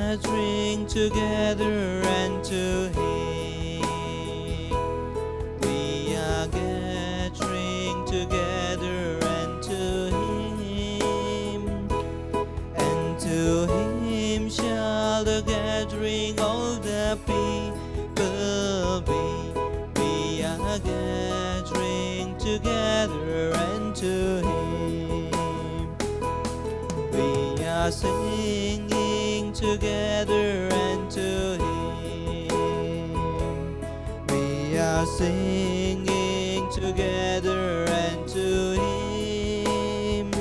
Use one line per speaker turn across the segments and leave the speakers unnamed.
gathering together unto Him. We are gathering together unto Him. And to Him shall the gathering of the people be. We are gathering together unto Him. We are singing together unto Him. We are singing together unto Him.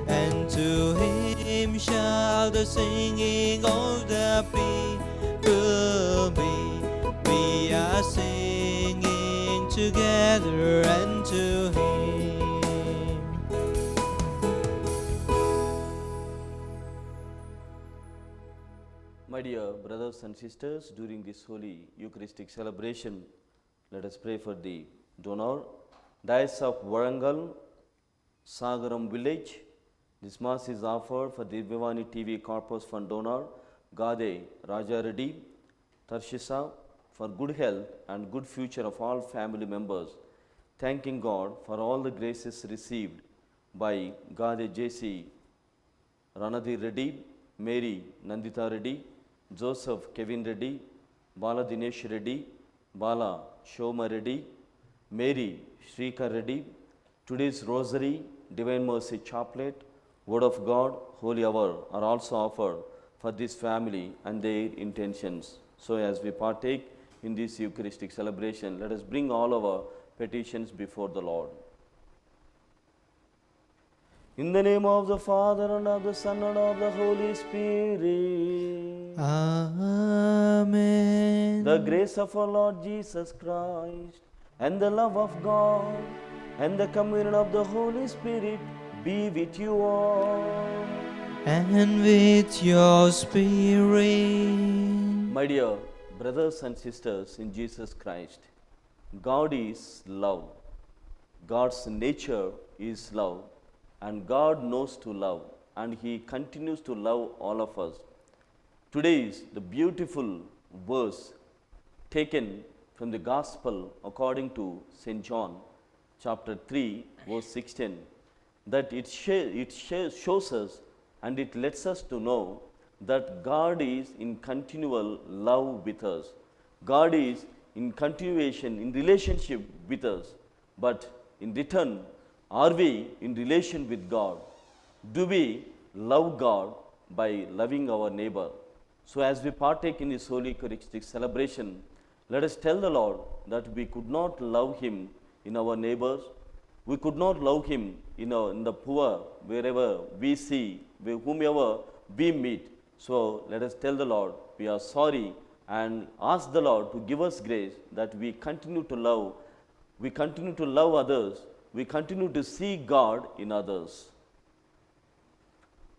And to Him shall the singing of the people be. We are singing together unto Him.
My dear brothers and sisters, during this holy Eucharistic celebration, let us pray for the donor, Diocese of Warangal, Sagaram village. This Mass is offered for the Vivani TV Corpus Fund donor, Gade Raja Reddy, Tarshisa, for good health and good future of all family members, thanking God for all the graces received by Gade JC Ranadi Reddy, Mary Nandita Reddy, Joseph Kevin Reddy, Bala Dinesh Reddy, Bala Shoma Reddy, Mary Shrika Reddy. Today's Rosary, Divine Mercy Chaplet, Word of God, Holy Hour are also offered for this family and their intentions. So as we partake in this Eucharistic celebration, let us bring all our petitions before the Lord. In the name of the Father, and of the Son, and of the Holy Spirit.
Amen.
The grace of our Lord Jesus Christ, and the love of God, and the communion of the Holy Spirit be with you all.
And with your spirit.
My dear brothers and sisters in Jesus Christ, God is love. God's nature is love. And God knows to love, and He continues to love all of us. Today is the beautiful verse taken from the Gospel according to St. John, chapter 3, verse 16, that it shows us and it lets us to know that God is in continual love with us. God is in continuation, in relationship with us. But in return, are we in relation with God? Do we love God by loving our neighbor? So as we partake in this Holy Eucharistic celebration, let us tell the Lord that we could not love Him in our neighbors. We could not love Him in the poor, wherever we see, whomever we meet. So let us tell the Lord we are sorry and ask the Lord to give us grace that we continue to love others. We continue to see God in others.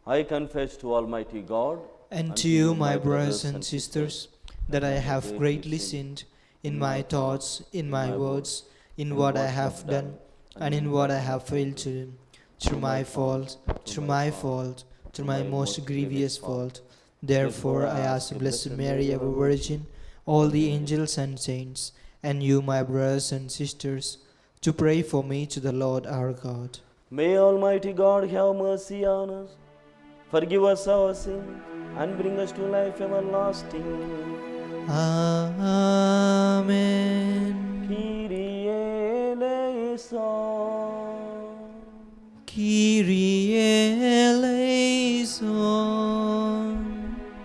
I confess to Almighty God
And to you, my brothers and sisters, that I have greatly sinned in my thoughts, in my words, in what I have done, and in what I have failed to do, through my fault, through my most grievous fault. Therefore, I ask the Blessed Mary, ever Virgin, all the angels and saints, and you, my brothers and sisters, to pray for me to the Lord our God.
May Almighty God have mercy on us, forgive us our sins, and bring us to life everlasting.
Amen.
Kyrie eleison.
Kyrie eleison.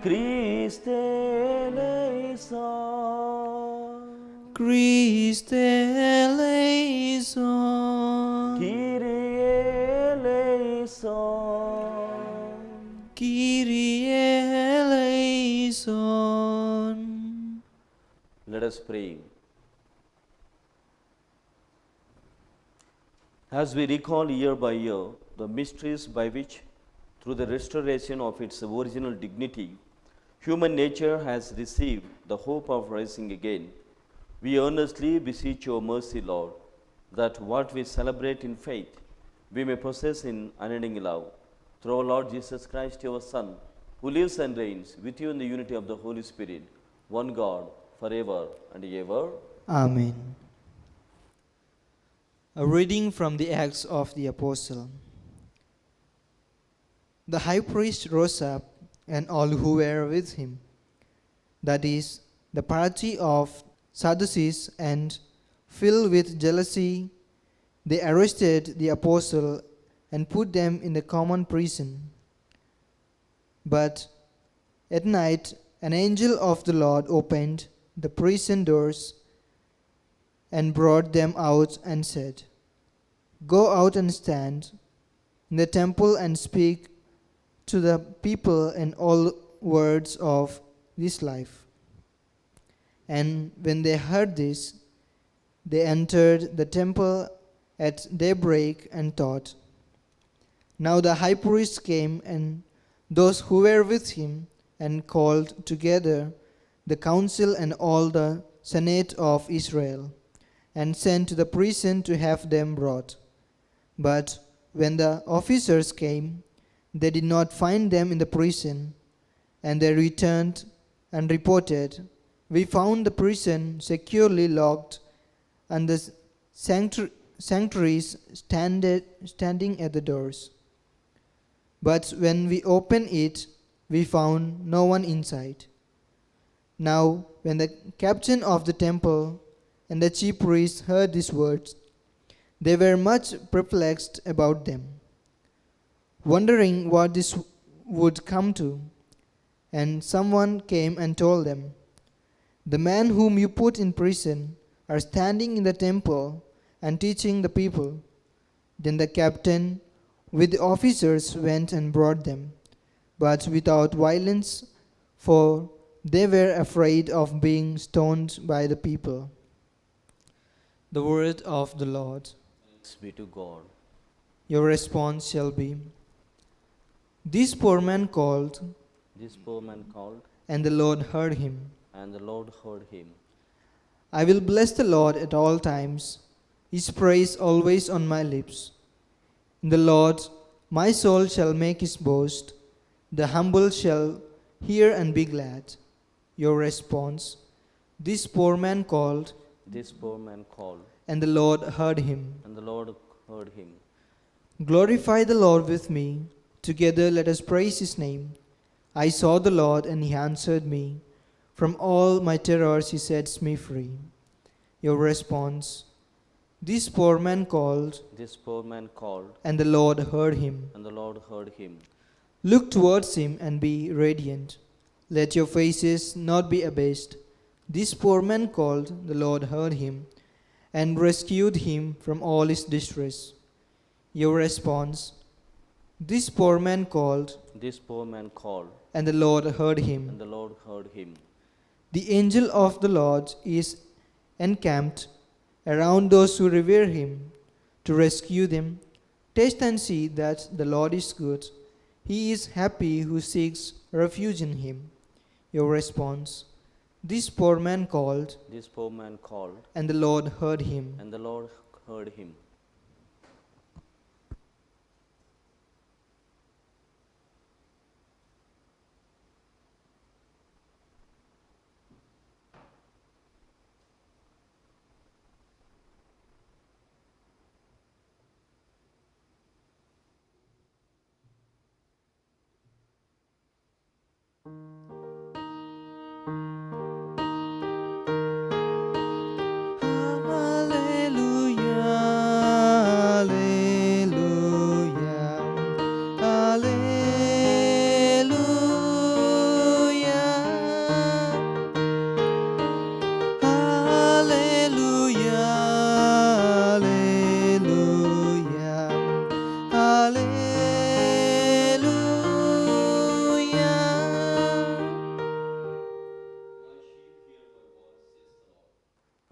Christe eleison.
Christe eleison.
Kyrie eleison.
Kyrie eleison.
Let us pray. As we recall year by year the mysteries by which, through the restoration of its original dignity, human nature has received the hope of rising again, we earnestly beseech your mercy, Lord, that what we celebrate in faith, we may possess in unending love. Through our Lord Jesus Christ, your Son, who lives and reigns with you in the unity of the Holy Spirit, one God, forever and ever.
Amen. A reading from the Acts of the Apostle. The high priest rose up, and all who were with him, that is, the party of Sadducees, and filled with jealousy, they arrested the apostle and put them in the common prison. But at night an angel of the Lord opened the prison doors and brought them out and said, "Go out and stand in the temple and speak to the people in all words of this life." And when they heard this, they entered the temple at daybreak and taught. Now the high priest came, and those who were with him, and called together the council and all the senate of Israel, and sent to the prison to have them brought. But when the officers came, they did not find them in the prison, and they returned and reported, "We found the prison securely locked, and the sanctuaries standing at the doors. But when we opened it, we found no one inside." Now, when the captain of the temple and the chief priests heard these words, they were much perplexed about them, wondering what this would come to. And someone came and told them, "The men whom you put in prison are standing in the temple and teaching the people." Then the captain with the officers went and brought them, but without violence, for they were afraid of being stoned by the people. The word of the Lord.
Thanks be to God.
Your response shall be, "This poor man called,
This poor man called,
and the Lord heard him.
and the Lord heard him.
I will bless the Lord at all times, his praise always on my lips. In the Lord my soul shall make his boast, the humble shall hear and be glad." Your response, "This poor man called,
This poor man called,
and the Lord heard him."
and the Lord heard him.
Glorify the Lord with me. Together let us praise his name. I saw the Lord, and he answered me. From all my terrors he sets me free. Your response, "This poor man called,
This poor man called,
and the Lord heard him."
and the Lord heard him.
Look towards him and be radiant. Let your faces not be abased. This poor man called, the Lord heard him, and rescued him from all his distress. Your response, "This poor man called,
This poor man called,
and the Lord heard him."
and the Lord heard him.
The angel of the Lord is encamped around those who revere him, to rescue them. Taste and see that the Lord is good. He is happy who seeks refuge in him. Your response, "This poor man called,
This poor man called,
and the Lord heard him."
and the Lord heard him.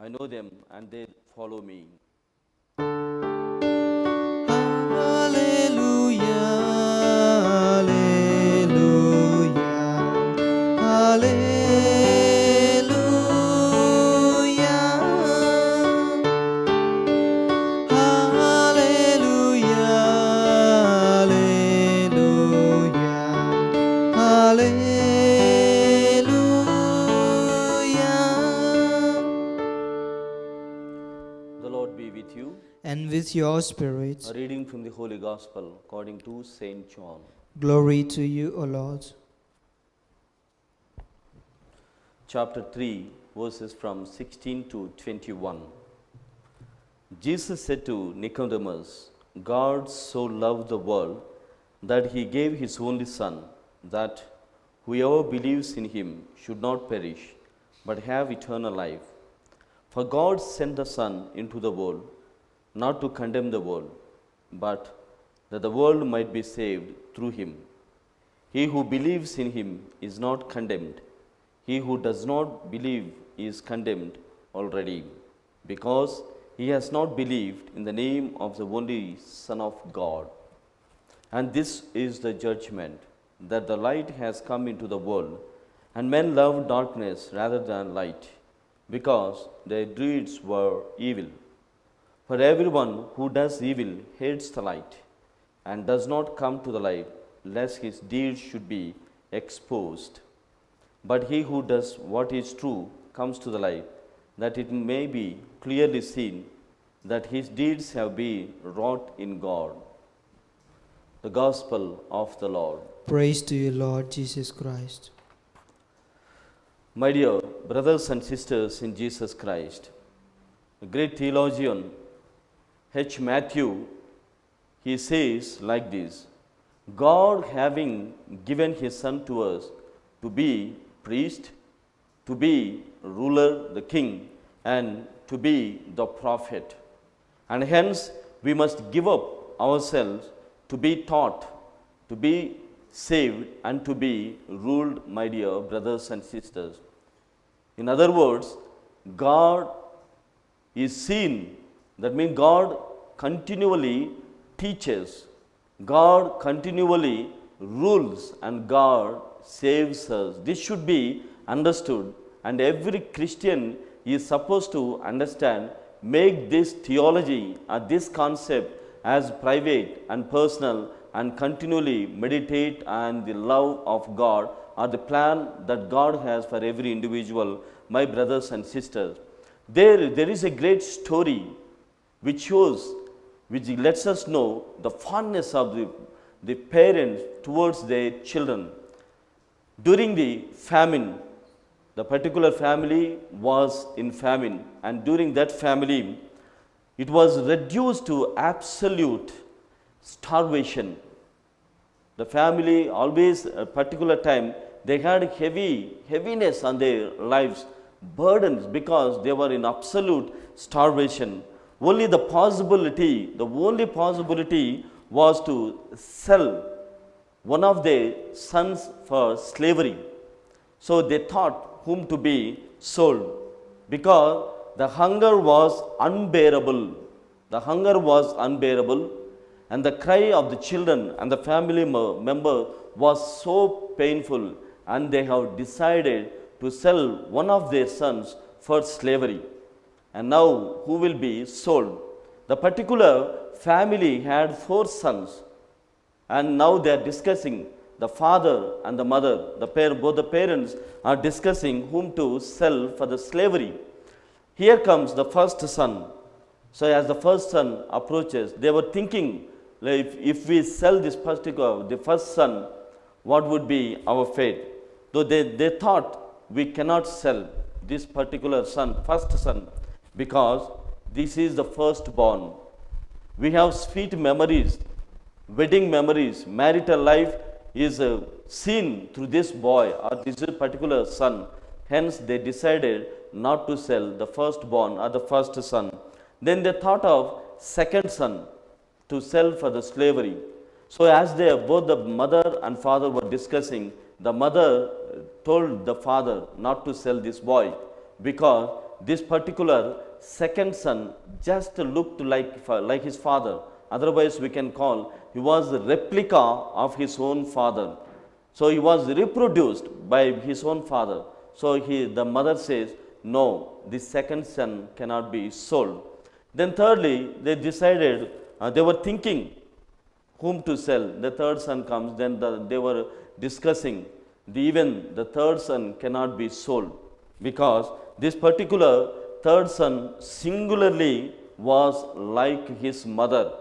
I know them, and they follow me.
Hallelujah. with your spirit.
A reading from the Holy Gospel according to Saint John.
Glory to you, O Lord.
Chapter 3, verses from 16 to 21. Jesus said to Nicodemus, God so loved the world that he gave his only Son, that whoever believes in him should not perish, but have eternal life. For God sent the Son into the world, not to condemn the world, but that the world might be saved through him. He who believes in him is not condemned. He who does not believe is condemned already, because he has not believed in the name of the only Son of God. And this is the judgment, that the light has come into the world, and men loved darkness rather than light, because their deeds were evil. For everyone who does evil hates the light, and does not come to the light, lest his deeds should be exposed. But he who does what is true comes to the light, that it may be clearly seen that his deeds have been wrought in God. The Gospel of the Lord.
Praise to you, Lord Jesus Christ.
My dear brothers and sisters in Jesus Christ, the great theologian H. Matthew, he says like this: God having given his Son to us to be priest, to be ruler, the king, and to be the prophet. And hence we must give up ourselves to be taught, to be saved, and to be ruled, my dear brothers and sisters. In other words, God is seen, that means God continually teaches, God continually rules, and God saves us. This should be understood, and every Christian is supposed to understand, make this theology or this concept as private and personal, and continually meditate on the love of God or the plan that God has for every individual, my brothers and sisters. There is a great story which shows, which lets us know the fondness of the parents towards their children. During the famine, the particular family was in famine, and during that family, it was reduced to absolute starvation. The family always, a particular time, they had heaviness on their lives, burdens, because they were in absolute starvation. The only possibility was to sell one of their sons for slavery. So they thought whom to be sold, because the hunger was unbearable. The hunger was unbearable, and the cry of the children and the family member was so painful, and they have decided to sell one of their sons for slavery. And now who will be sold? The particular family had 4 sons, and now they are discussing, the father and the mother, both the parents are discussing whom to sell for the slavery. Here comes the first son. So as the first son approaches, they were thinking, if we sell this the first son, what would be our fate? Though they thought, we cannot sell this particular son, first son, because this is the firstborn. We have sweet memories, wedding memories, marital life is seen through this boy or this particular son. Hence they decided not to sell the firstborn or the first son. Then they thought of second son to sell for the slavery. So as both the mother and father were discussing, the mother told the father not to sell this boy, because this particular second son just looked like his father. Otherwise we can call, he was a replica of his own father. So he was reproduced by his own father. So the mother says, no, this second son cannot be sold. Then thirdly, they decided, they were thinking whom to sell. The third son comes, then they were discussing, even the third son cannot be sold, because this particular third son singularly was like his mother.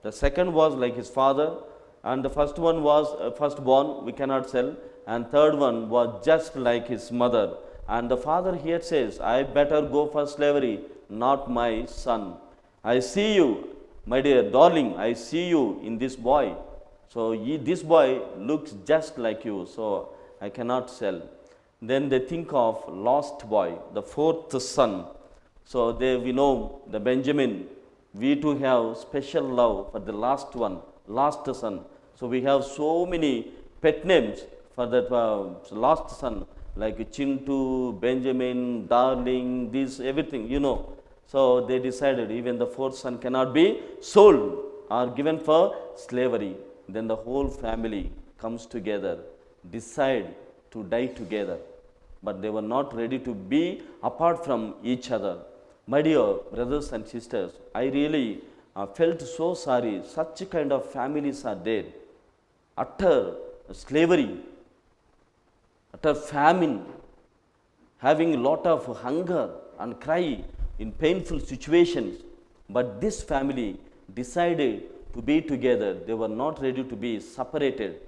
The second was like his father, and the first one was firstborn, we cannot sell, and third one was just like his mother. And the father here says, I better go for slavery, not my son. I see you, my dear darling, I see you in this boy. So this boy looks just like you, so I cannot sell. Then they think of lost boy, the fourth son. So we know the Benjamin, we too have special love for the last one, last son. So we have so many pet names for that last son, like Chintu, Benjamin, Darling, this everything, you know. So they decided even the fourth son cannot be sold or given for slavery. Then the whole family comes together, decide to die together. But they were not ready to be apart from each other. My dear brothers and sisters, I really felt so sorry. Such kind of families are there. Utter slavery, utter famine, having a lot of hunger and cry in painful situations. But this family decided to be together. They were not ready to be separated.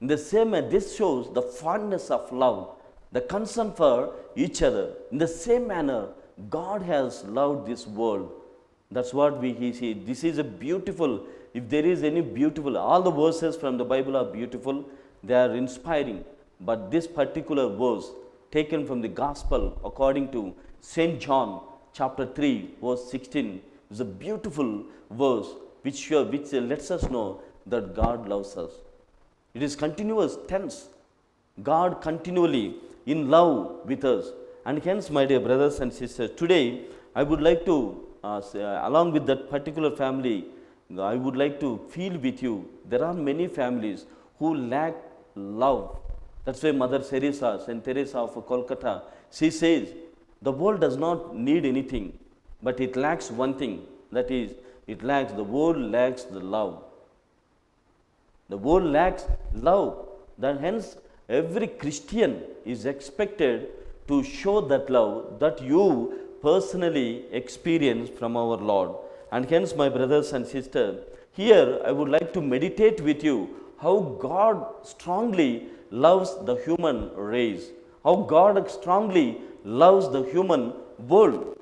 In the same way, this shows the fondness of love, the concern for each other. In the same manner, God has loved this world. That's what we see. This is a beautiful, if there is any beautiful, all the verses from the Bible are beautiful, they are inspiring. But this particular verse, taken from the Gospel according to St. John chapter 3, verse 16, is a beautiful verse which lets us know that God loves us. It is continuous tense. God continually in love with us. And hence, my dear brothers and sisters, today I would like to, along with that particular family, I would like to feel with you. There are many families who lack love. That's why Mother Teresa, Saint Teresa of Kolkata, she says, the world does not need anything, but it lacks one thing. That is, the world lacks the love. The world lacks love. Then hence, every Christian is expected to show that love that you personally experience from our Lord. And hence, my brothers and sisters, here I would like to meditate with you how God strongly loves the human race, how God strongly loves the human world.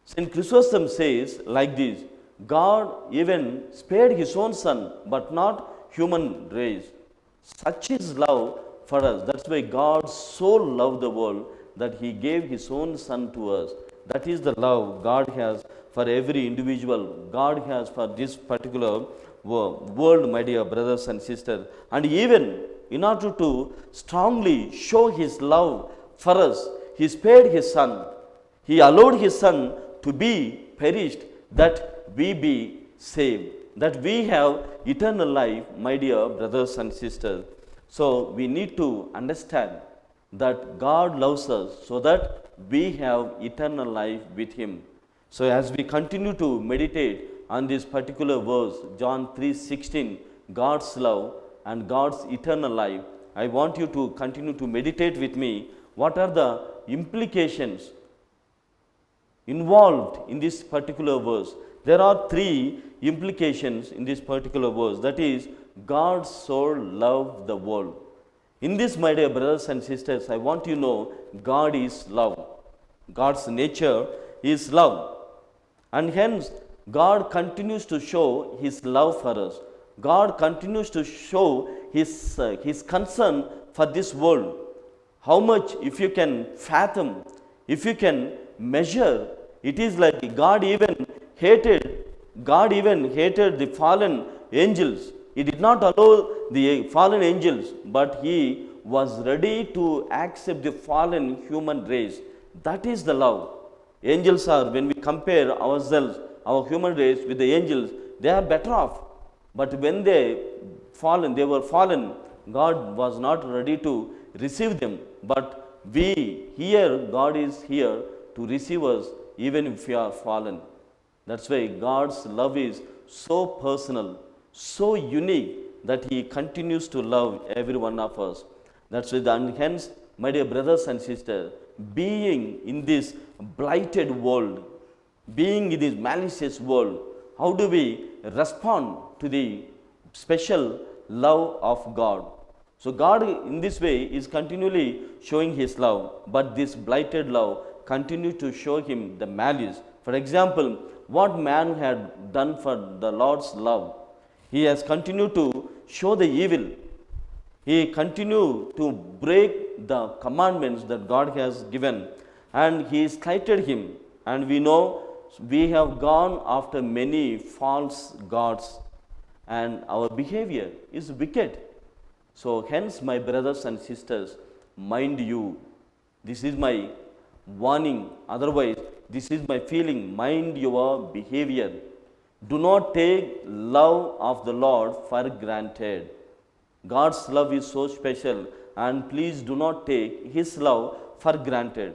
St. Chrysostom says like this, God even spared his own son, but not human race. Such is love for us. That's why God so loved the world that he gave his own son to us. That is the love God has for every individual. God has for this particular world, my dear brothers and sisters. And even in order to strongly show his love for us, he spared his son. He allowed his son to be perished that we be saved, that we have eternal life, my dear brothers and sisters. So we need to understand that God loves us so that we have eternal life with him. So as we continue to meditate on this particular verse, John 3:16, God's love and God's eternal life, I want you to continue to meditate with me. What are the implications involved in this particular verse? There are three implications in this particular verse. That is, God so loved the world. In this, my dear brothers and sisters, I want you to know God is love. God's nature is love. And hence, God continues to show his love for us. God continues to show his concern for this world. How much, if you can fathom, if you can measure, it is like God even hated the fallen angels. He did not allow the fallen angels, but he was ready to accept the fallen human race. That is the love. Angels are, when we compare ourselves, our human race with the angels, they are better off. But when they were fallen, God was not ready to receive them. But God is here to receive us even if we are fallen. That's why God's love is so personal, so unique, that he continues to love every one of us. That's why, and hence, my dear brothers and sisters, being in this blighted world, being in this malicious world, how do we respond to the special love of God? So God in this way is continually showing his love, but this blighted love continues to show him the malice. For example, what man had done for the Lord's love, he has continued to show the evil. He continued to break the commandments that God has given, and he slighted him. And we know we have gone after many false gods, and our behavior is wicked. So, hence, my brothers and sisters, mind you, this is my warning. Otherwise, this is my feeling. Mind your behavior. Do not take love of the Lord for granted. God's love is so special, and please do not take his love for granted.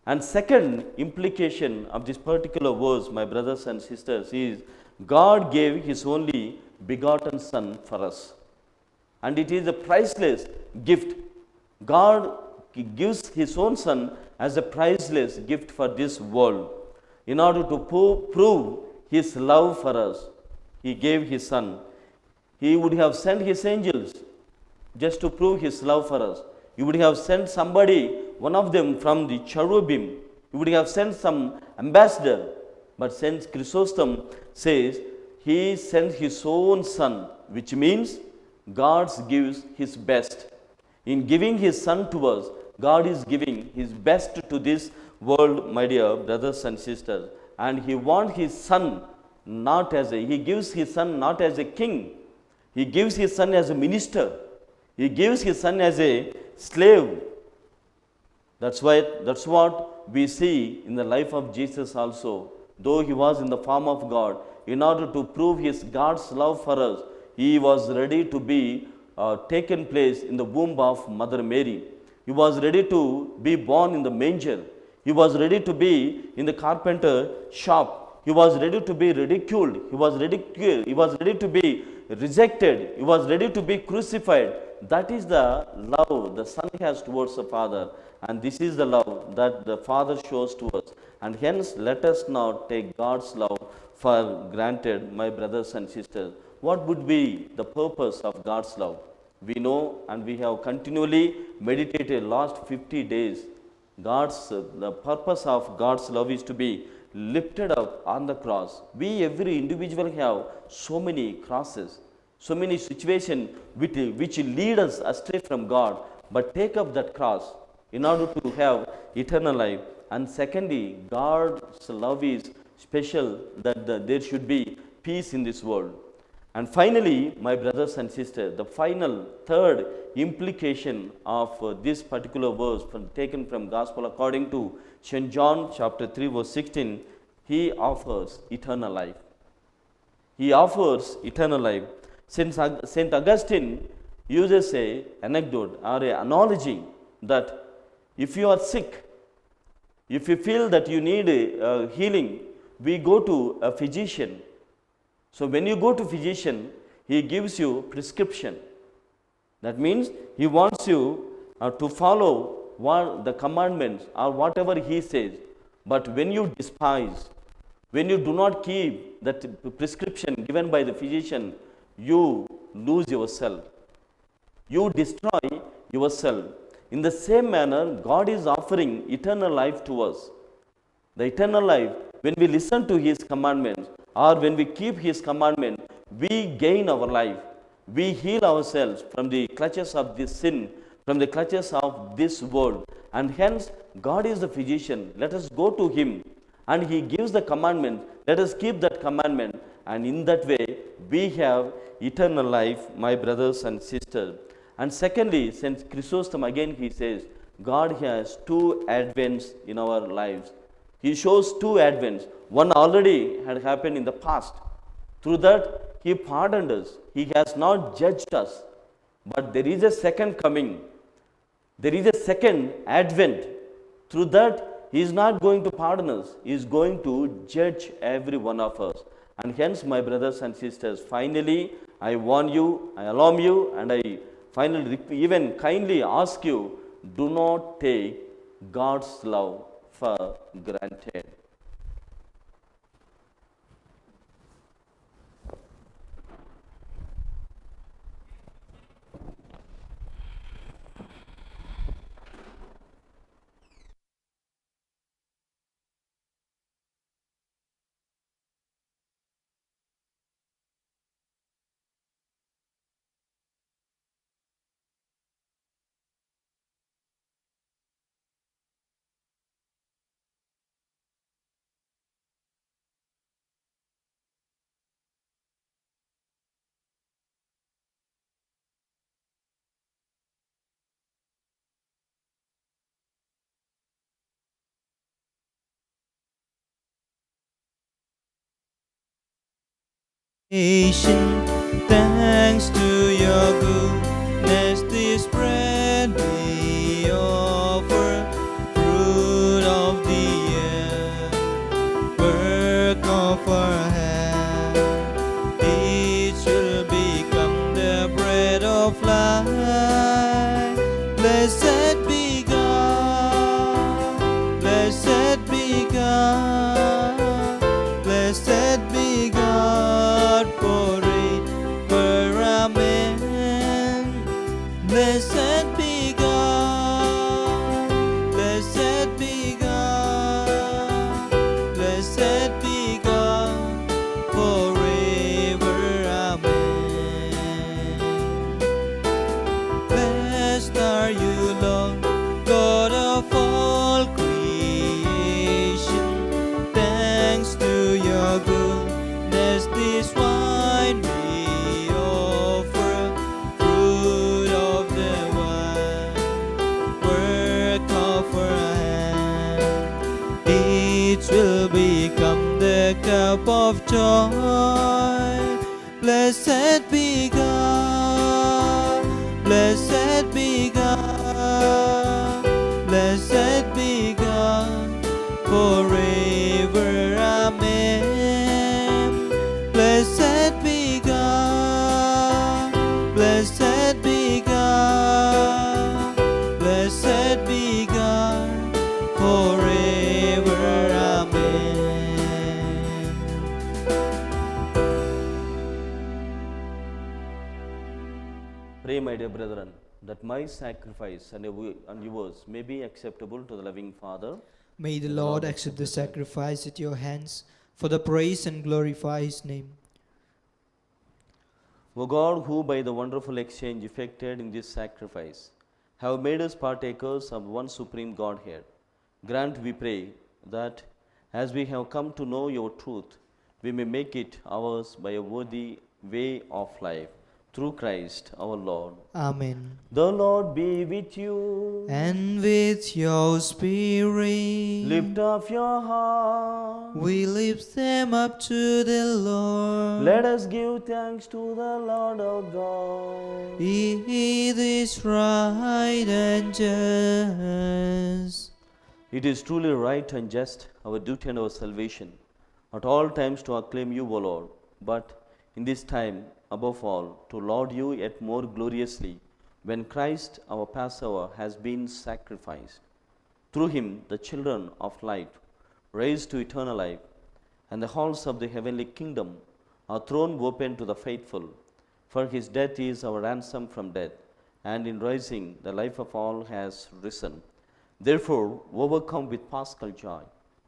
And second implication of this particular verse, my brothers and sisters, is God gave his only begotten Son for us. And it is a priceless gift. God gives his own Son as a priceless gift for this world. In order to prove his love for us, he gave his Son. He would have sent his angels just to prove his love for us. He would have sent somebody, one of them from the cherubim. He would have sent some ambassador. But since Chrysostom says he sent his own Son, which means God gives his best. In giving his Son to us, God is giving his best to this world, my dear brothers and sisters. And he wants his Son he gives his Son not as a king. He gives his Son as a minister. He gives his Son as a slave. That's what we see in the life of Jesus also. Though he was in the form of God, in order to prove his God's love for us, he was ready to be taken place in the womb of Mother Mary. He was ready to be born in the manger. He was ready to be in the carpenter shop. He was ready to be ridiculed. He was ready to be rejected. He was ready to be crucified. That is the love the Son has towards the Father. And this is the love that the Father shows to us. And hence, let us not take God's love for granted, my brothers and sisters. What would be the purpose of God's love? We know, and we have continually meditated last 50 days. The purpose of God's love is to be lifted up on the cross. We, every individual, have so many crosses, so many situations which lead us astray from God. But take up that cross in order to have eternal life. And secondly, God's love is special, that there should be peace in this world. And finally, my brothers and sisters, the final third implication of this particular verse taken from Gospel according to St. John chapter 3 verse 16, he offers eternal life. He offers eternal life. Since St. Augustine uses an anecdote or an analogy that if you are sick, if you feel that you need healing, we go to a physician. So when you go to physician, he gives you prescription. That means he wants you to follow the commandments or whatever he says. But when you despise, when you do not keep that prescription given by the physician, you lose yourself. You destroy yourself. In the same manner, God is offering eternal life to us. The eternal life, when we listen to his commandments, or when we keep his commandment, we gain our life. We heal ourselves from the clutches of this sin, from the clutches of this world. And hence, God is the physician. Let us go to him. And he gives the commandment. Let us keep that commandment. And in that way, we have eternal life, my brothers and sisters. And secondly, St. Chrysostom, again he says, God has two advents in our lives. He shows two advents. One already had happened in the past. Through that, he pardoned us. He has not judged us. But there is a second coming. There is a second advent. Through that, he is not going to pardon us. He is going to judge every one of us. And hence, my brothers and sisters, finally, I warn you, I alarm you, and I finally even kindly ask you, do not take God's love for granted.
Creation, thanks to your goodness, this bread we offer, fruit of the earth, work of our hand. Each will become the bread of life. Blessed be God, blessed be God, blessed be God forever. Amen. Blessed be God, blessed be God, blessed be God forever. Amen. Blessed are you, Lord, God of all creation. Thanks to your goodness, this wine we offer, fruit of the vine, work of our hand. Each will become the cup of joy. Blessed be God, blessed be God, blessed be God forever. Amen. Blessed be God, blessed be God, blessed be God forever. Amen.
Pray, my dear brethren, that my sacrifice and yours may be acceptable to the loving Father.
May the Lord accept the sacrifice at your hands for the praise and glorify his name.
O God, who by the wonderful exchange effected in this sacrifice have made us partakers of one supreme Godhead, grant, we pray, that as we have come to know your truth, we may make it ours by a worthy way of life, through Christ our Lord.
Amen.
The Lord be with you.
And with your spirit,
Lift up your heart.
we lift them up to the Lord.
Let us give thanks to the Lord our God.
It is right and just.
It is truly right and just, our duty and our salvation, at all times to acclaim you, O Lord, but in this time, above all, to laud you yet more gloriously, when Christ, our Passover, has been sacrificed. Through him, the children of light, raised to eternal life, and the halls of the heavenly kingdom are thrown open to the faithful. For his death is our ransom from death, and in rising, the life of all has risen. Therefore, overcome with paschal joy,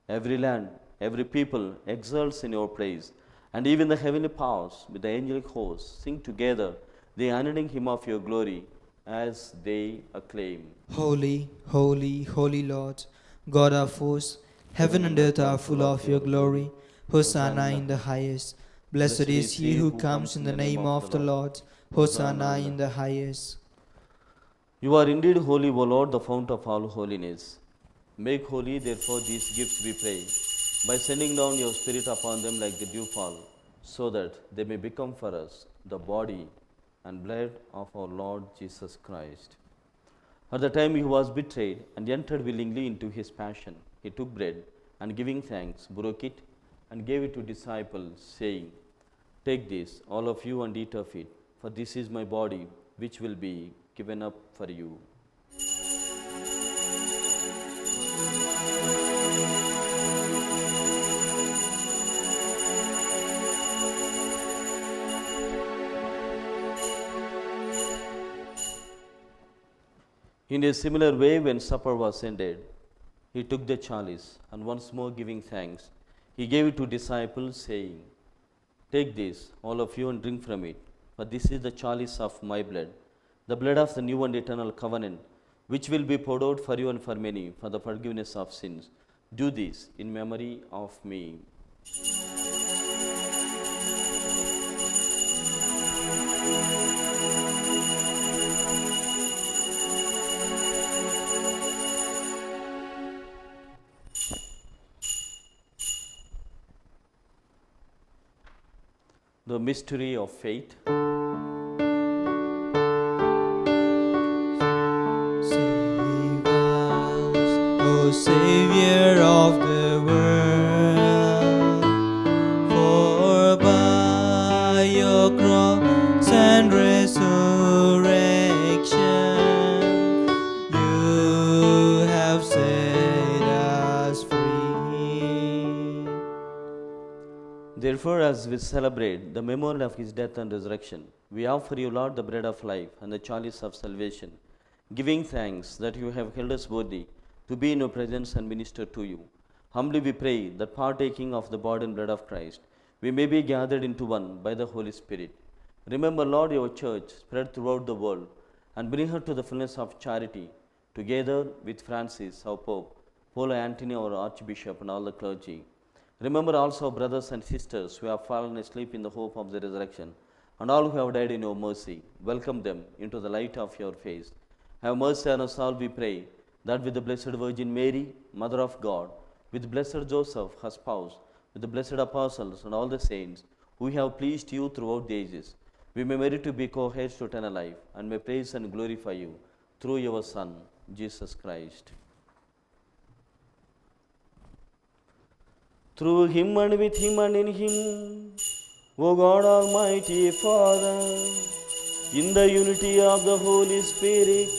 every land, every people exults in your praise, and even the heavenly powers with the angelic hosts sing together the unending hymn of your glory as they acclaim.
Holy, holy, holy Lord, God of hosts, heaven and earth are full of your glory. Hosanna in the highest. Blessed is he who comes in the name of the Lord. Hosanna in the highest.
You are indeed holy, O Lord, the fount of all holiness. Make holy, therefore, these gifts, we pray, by sending down your Spirit upon them like the dewfall, so that they may become for us the body and blood of our Lord Jesus Christ. At the time he was betrayed and entered willingly into his passion, he took bread and giving thanks, broke it and gave it to disciples, saying, Take this, all of you, and eat of it, for this is my body, which will be given up for you. In a similar way, when supper was ended, he took the chalice, and once more giving thanks, he gave it to disciples, saying, Take this, all of you, and drink from it, for this is the chalice of my blood, the blood of the new and eternal covenant, which will be poured out for you and for many for the forgiveness of sins. Do this in memory of me. The mystery of faith.
Save us, O Savior of the world, for by your cross and resurrection you have set us free.
Therefore, as we celebrate the memorial of his death and resurrection, we offer you, Lord, the bread of life and the chalice of salvation, giving thanks that you have held us worthy to be in your presence and minister to you. Humbly we pray that partaking of the body and blood of Christ, we may be gathered into one by the Holy Spirit. Remember, Lord, your church spread throughout the world and bring her to the fullness of charity, together with Francis, our Pope, Paul Antony, our Archbishop, and all the clergy. Remember also our brothers and sisters who have fallen asleep in the hope of the resurrection, and all who have died in your mercy. Welcome them into the light of your face. Have mercy on us all, we pray, that with the Blessed Virgin Mary, Mother of God, with blessed Joseph, her spouse, with the blessed apostles and all the saints who have pleased you throughout the ages, we may merit to be co-heirs to eternal life, and may praise and glorify you through your Son, Jesus Christ. Through him and with him and in him, O God Almighty Father, in the unity of the Holy Spirit,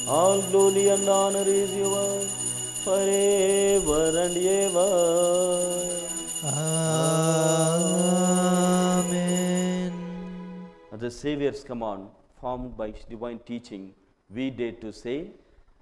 all glory and honor is yours forever and ever.
Amen.
At the Saviour's command, formed by his divine teaching, we dare to say,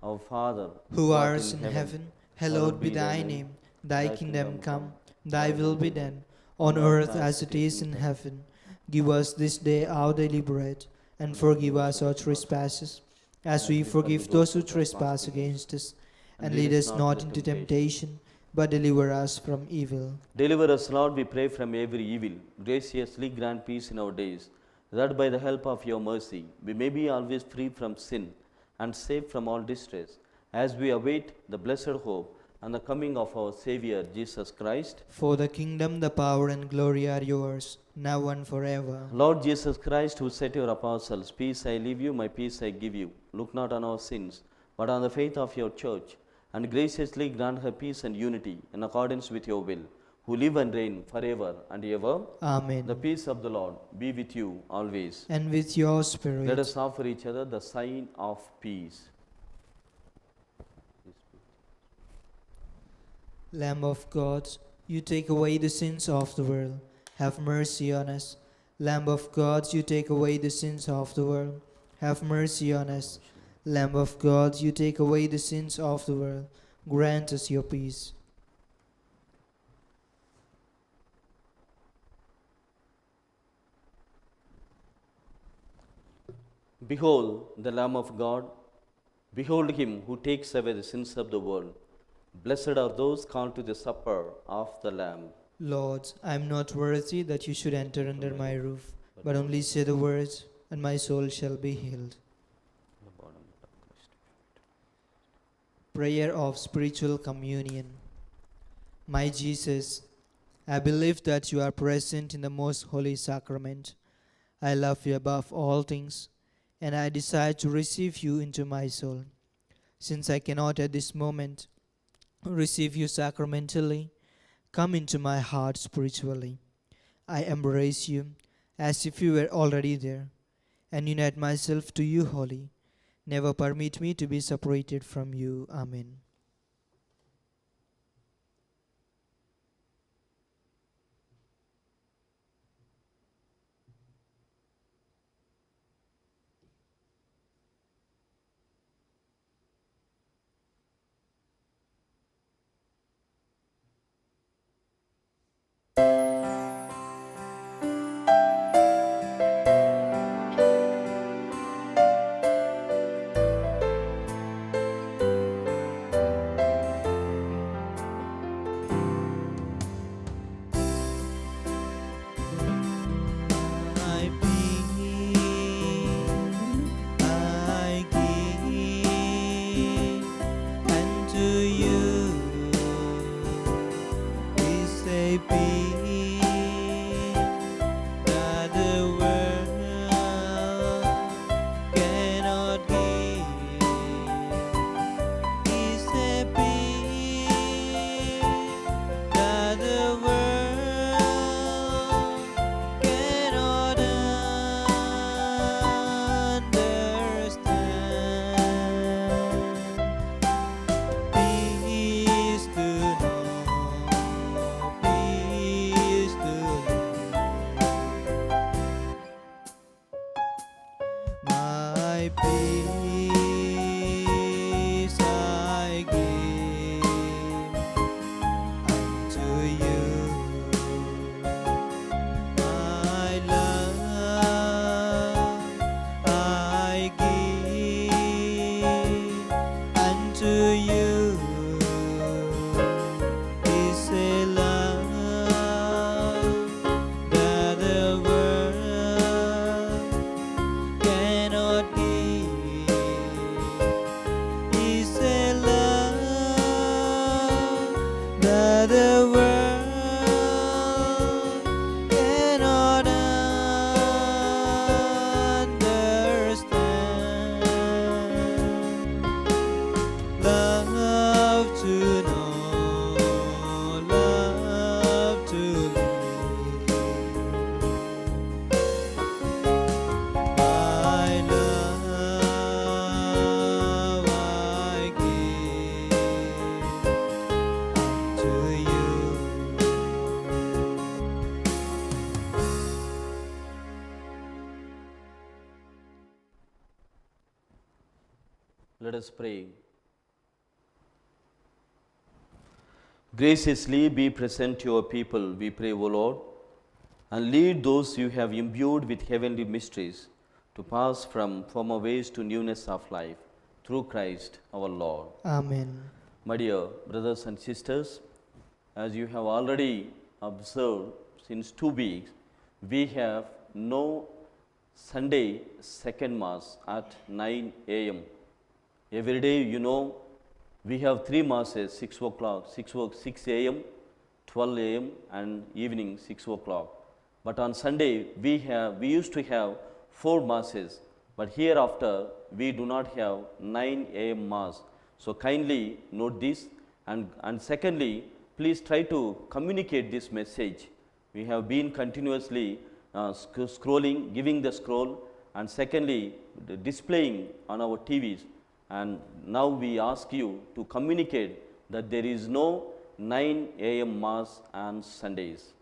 Our Father,
Who art in heaven, hallowed be thy name. Thy kingdom come, thy will be done, on earth as it is in heaven. Give us this day our daily bread, and forgive us our trespasses, as we forgive those who trespass against us. And lead us not into temptation, but deliver us from evil.
Deliver us, Lord, we pray, from every evil. Graciously grant peace in our days, that by the help of your mercy we may be always free from sin and safe from all distress, as we await the blessed hope and the coming of our Savior Jesus Christ.
For the kingdom, the power, and glory are yours, now and forever.
Lord Jesus Christ, who said to your apostles, Peace I leave you, my peace I give you, look not on our sins, but on the faith of your church, and graciously grant her peace and unity in accordance with your will, who live and reign forever and ever.
Amen.
The peace of the Lord be with you always.
And with your spirit.
Let us offer each other the sign of peace.
Lamb of God, you take away the sins of the world. Have mercy on us. Lamb of God, you take away the sins of the world. Have mercy on us. Lamb of God, you take away the sins of the world. Grant us your peace.
Behold the Lamb of God. Behold him who takes away the sins of the world. Blessed are those called to the supper of the Lamb.
Lord, I am not worthy that you should enter under my roof, but only say the words, and my soul shall be healed. Prayer of Spiritual Communion. My Jesus, I believe that you are present in the most holy sacrament. I love you above all things, and I desire to receive you into my soul. Since I cannot at this moment receive you sacramentally, come into my heart spiritually. I embrace you as if you were already there, and unite myself to you wholly. Never permit me to be separated from you. Amen. My peace I give unto you. My love I give unto you. Is a love that the world cannot give. Is a love that the world cannot understand. Love to know, love to live. My love I give to you.
Let us pray. Graciously be present to your people, we pray, O Lord, and lead those you have imbued with heavenly mysteries to pass from former ways to newness of life, through Christ our Lord.
Amen.
My dear brothers and sisters, as you have already observed since 2 weeks, we have no Sunday second Mass at 9 a.m. Every day, we have 3 Masses, 6 o'clock, 6 a.m., 12 a.m. and evening 6 o'clock. But on Sunday, we used to have 4 Masses, but hereafter we do not have 9 a.m. Mass. So kindly note this, and secondly, please try to communicate this message. We have been continuously scrolling, giving the scroll, and secondly, displaying on our TVs. And now we ask you to communicate that there is no 9 a.m. Mass on Sundays.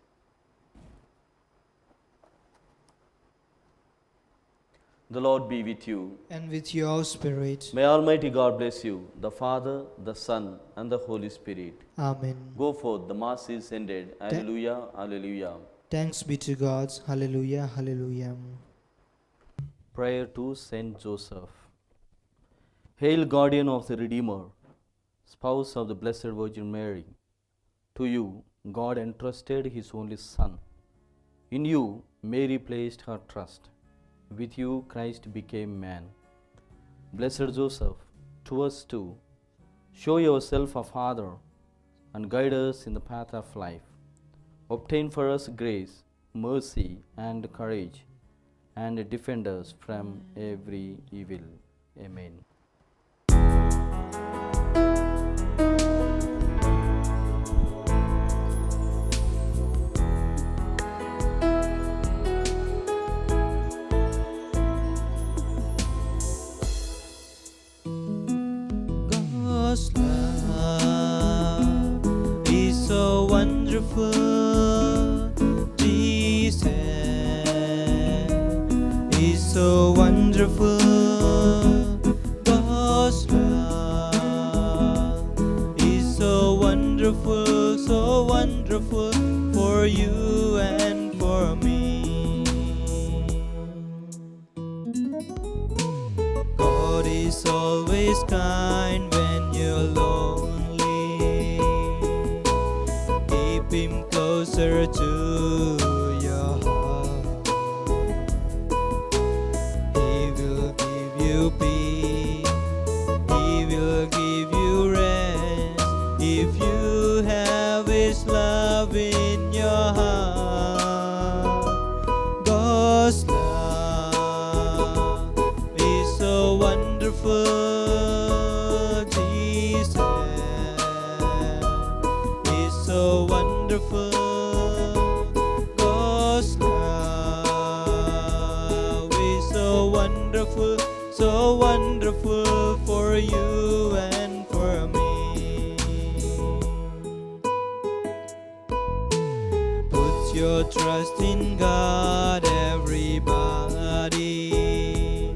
The Lord be with you.
And with your spirit.
May Almighty God bless you, the Father, the Son, and the Holy Spirit.
Amen.
Go forth, the Mass is ended. Alleluia, alleluia.
Thanks be to God. Hallelujah, hallelujah.
Prayer to Saint Joseph. Hail, guardian of the Redeemer, spouse of the Blessed Virgin Mary. To you, God entrusted His only Son. In you, Mary placed her trust. With you, Christ became man. Blessed Joseph, to us too, show yourself a Father and guide us in the path of life. Obtain for us grace, mercy, and courage, and defend us from every evil. Amen.
God's love is so wonderful. Jesus is so wonderful. God's love is so wonderful for you and for me. God is always kind when you're lonely. Keep Him closer to your heart. He will give you peace. He will give you rest if you have His love in your heart. God's love is so wonderful. Jesus is so wonderful. God's love is so wonderful for you and for me. Put your trust in God, everybody.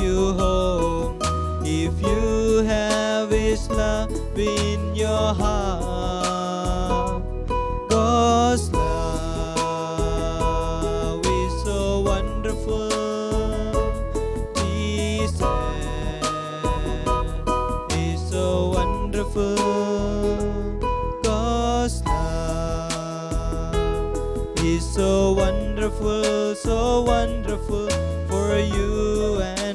you home. If you have His love in your heart, God's love is so wonderful. Jesus is so wonderful. God's love is so wonderful for you and